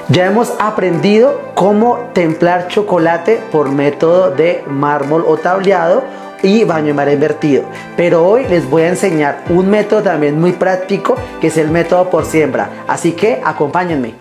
Ya hemos aprendido cómo templar chocolate por método de mármol o tableado y baño de mar invertido, pero hoy les voy a enseñar un método también muy práctico, que es el método por siembra, así que acompáñenme.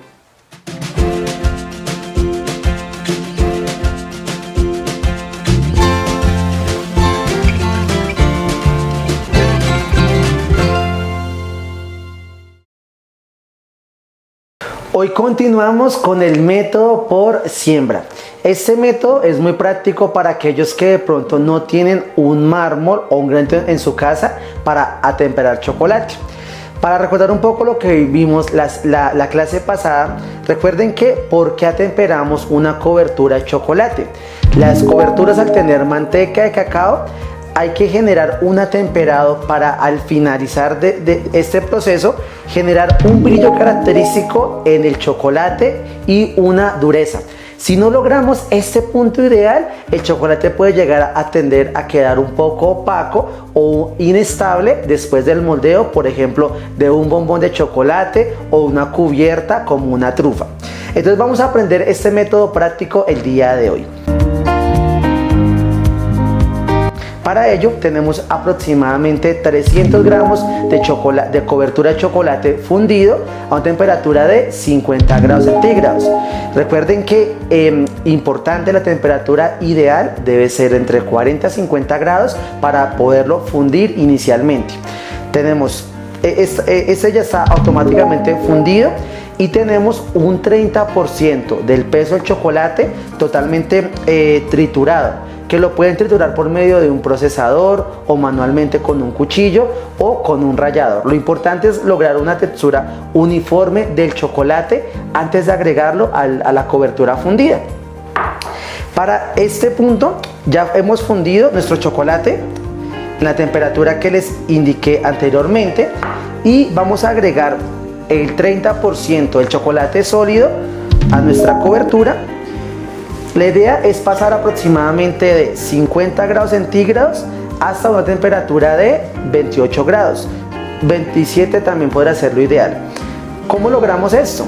Hoy continuamos con el método por siembra. Este método es muy práctico para aquellos que de pronto no tienen un mármol o un granito en su casa para atemperar chocolate. Para recordar un poco lo que vimos la clase pasada, recuerden que ¿por qué atemperamos una cobertura de chocolate? Las coberturas, al tener manteca de cacao, hay que generar un atemperado para, al finalizar de este proceso, generar un brillo característico en el chocolate y una dureza. Si no logramos este punto ideal, el chocolate puede llegar a tender a quedar un poco opaco o inestable después del moldeo, por ejemplo, de un bombón de chocolate o una cubierta como una trufa. Entonces vamos a aprender este método práctico el día de hoy. Para ello tenemos aproximadamente 300 gramos de cobertura de chocolate fundido a una temperatura de 50 grados centígrados. Recuerden que importante, la temperatura ideal debe ser entre 40 a 50 grados para poderlo fundir inicialmente. Tenemos, este ya está automáticamente fundido y tenemos un 30% del peso del chocolate totalmente triturado, que lo pueden triturar por medio de un procesador o manualmente con un cuchillo o con un rallador. Lo importante es lograr una textura uniforme del chocolate antes de agregarlo a la cobertura fundida. Para este punto ya hemos fundido nuestro chocolate en la temperatura que les indiqué anteriormente y vamos a agregar el 30% del chocolate sólido a nuestra cobertura. La idea es pasar aproximadamente de 50 grados centígrados hasta una temperatura de 28 grados. 27 también podrá ser lo ideal. ¿Cómo logramos esto?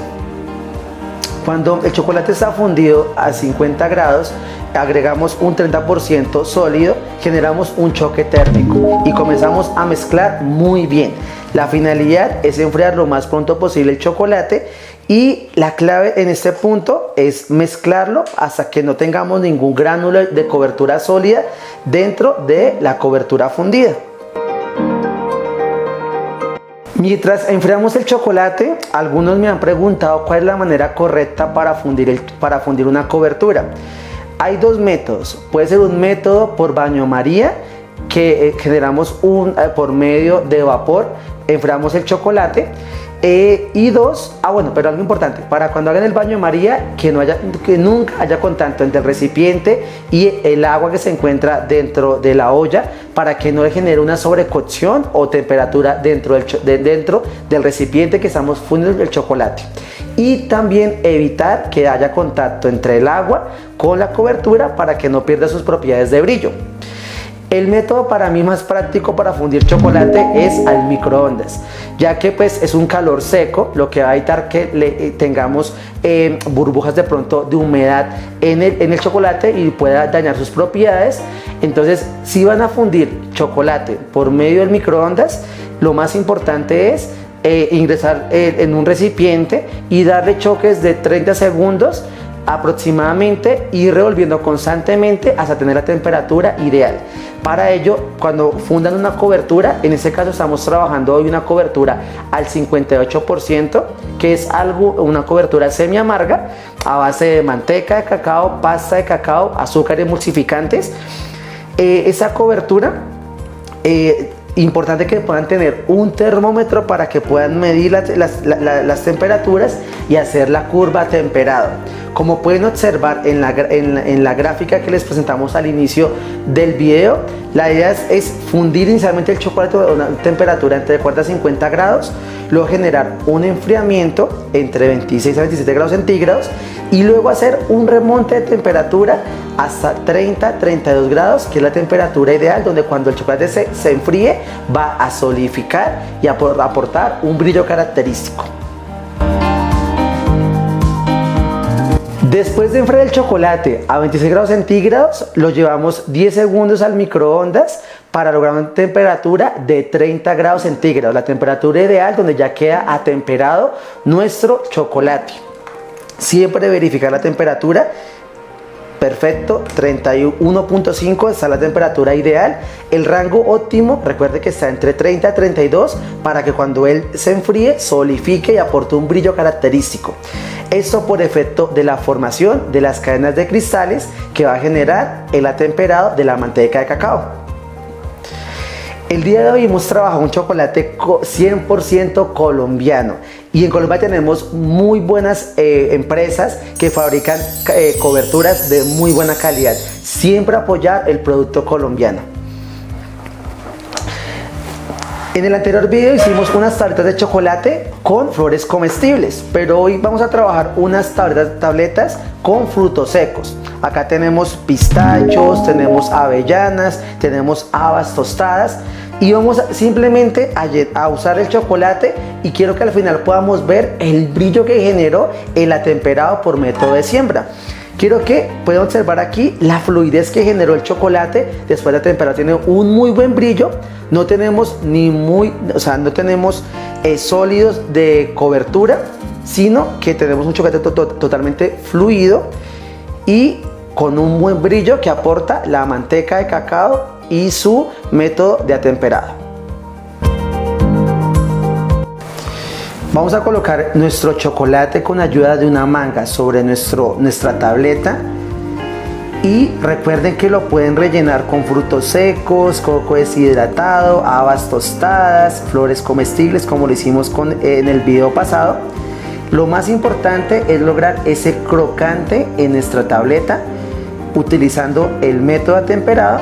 Cuando el chocolate está fundido a 50 grados, agregamos un 30% sólido, generamos un choque térmico y comenzamos a mezclar muy bien. La finalidad es enfriar lo más pronto posible el chocolate y la clave en este punto es mezclarlo hasta que no tengamos ningún gránulo de cobertura sólida dentro de la cobertura fundida. Mientras enfriamos el chocolate, algunos me han preguntado cuál es la manera correcta para fundir una cobertura. Hay dos métodos. Puede ser un método por baño María, que generamos por medio de vapor, enfriamos el chocolate. Y dos, pero algo importante, para cuando hagan el baño María, que nunca haya contacto entre el recipiente y el agua que se encuentra dentro de la olla, para que no le genere una sobrecocción o temperatura dentro del recipiente que estamos fundiendo el chocolate. Y también evitar que haya contacto entre el agua con la cobertura para que no pierda sus propiedades de brillo. El método para mí más práctico para fundir chocolate es al microondas, ya que pues es un calor seco, lo que va a evitar que tengamos burbujas de pronto de humedad en el chocolate y pueda dañar sus propiedades. Entonces, si van a fundir chocolate por medio del microondas, lo más importante es ingresar en un recipiente y darle choques de 30 segundos aproximadamente y revolviendo constantemente hasta tener la temperatura ideal. Para ello, cuando fundan una cobertura, en este caso estamos trabajando hoy una cobertura al 58%, que es una cobertura semi amarga a base de manteca de cacao, pasta de cacao, azúcar y emulsificantes. Esa cobertura, importante que puedan tener un termómetro para que puedan medir las temperaturas y hacer la curva temperado. Como pueden observar en la gráfica que les presentamos al inicio del video, la idea es fundir inicialmente el chocolate a una temperatura entre 40 a 50 grados, luego generar un enfriamiento entre 26 a 27 grados centígrados y luego hacer un remonte de temperatura hasta 30 a 32 grados, que es la temperatura ideal, donde cuando el chocolate se enfríe va a solidificar y a aportar un brillo característico. Después de enfriar el chocolate a 26 grados centígrados, lo llevamos 10 segundos al microondas para lograr una temperatura de 30 grados centígrados, la temperatura ideal donde ya queda atemperado nuestro chocolate. Siempre verificar la temperatura. Perfecto, 31.5 está la temperatura ideal. El rango óptimo, recuerde que está entre 30 y 32 para que cuando él se enfríe, solidifique y aporte un brillo característico. Esto por efecto de la formación de las cadenas de cristales que va a generar el atemperado de la manteca de cacao. El día de hoy hemos trabajado un chocolate 100% colombiano y en Colombia tenemos muy buenas empresas que fabrican coberturas de muy buena calidad. Siempre apoyar el producto colombiano. En el anterior video hicimos unas tabletas de chocolate con flores comestibles, pero hoy vamos a trabajar unas tabletas con frutos secos. Acá tenemos pistachos, tenemos avellanas, tenemos habas tostadas y vamos simplemente a usar el chocolate y quiero que al final podamos ver el brillo que generó el atemperado por método de siembra. Quiero que puedan observar aquí la fluidez que generó el chocolate después de atemperado. Tiene un muy buen brillo. No tenemos no tenemos sólidos de cobertura, sino que tenemos un chocolate totalmente fluido y con un buen brillo que aporta la manteca de cacao y su método de atemperado. Vamos a colocar nuestro chocolate con ayuda de una manga sobre nuestra tableta y recuerden que lo pueden rellenar con frutos secos, coco deshidratado, habas tostadas, flores comestibles como lo hicimos en el video pasado. Lo más importante es lograr ese crocante en nuestra tableta utilizando el método atemperado.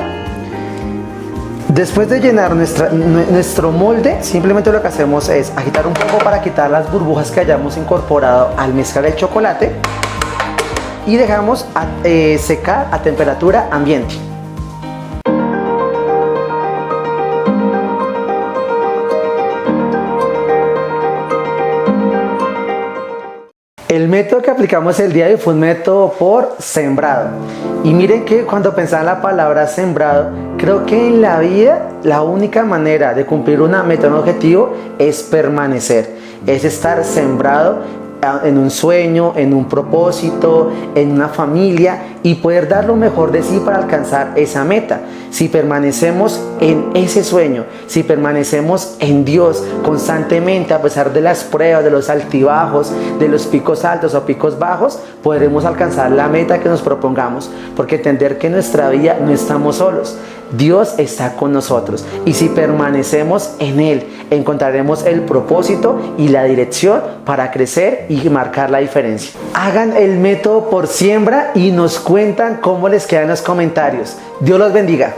Después de llenar nuestro molde, simplemente lo que hacemos es agitar un poco para quitar las burbujas que hayamos incorporado al mezclar el chocolate y dejamos secar a temperatura ambiente. El método que aplicamos el día de hoy fue un método por sembrado. Y miren que cuando pensaba en la palabra sembrado, creo que en la vida la única manera de cumplir una meta, un objetivo, es permanecer. Es estar sembrado en un sueño, en un propósito, en una familia y poder dar lo mejor de sí para alcanzar esa meta. Si permanecemos en ese sueño, si permanecemos en Dios constantemente a pesar de las pruebas, de los altibajos, de los picos altos o picos bajos, podremos alcanzar la meta que nos propongamos, porque entender que en nuestra vida no estamos solos. Dios está con nosotros y si permanecemos en Él, encontraremos el propósito y la dirección para crecer y marcar la diferencia. Hagan el método por siembra y nos cuentan cómo les quedan los comentarios. Dios los bendiga.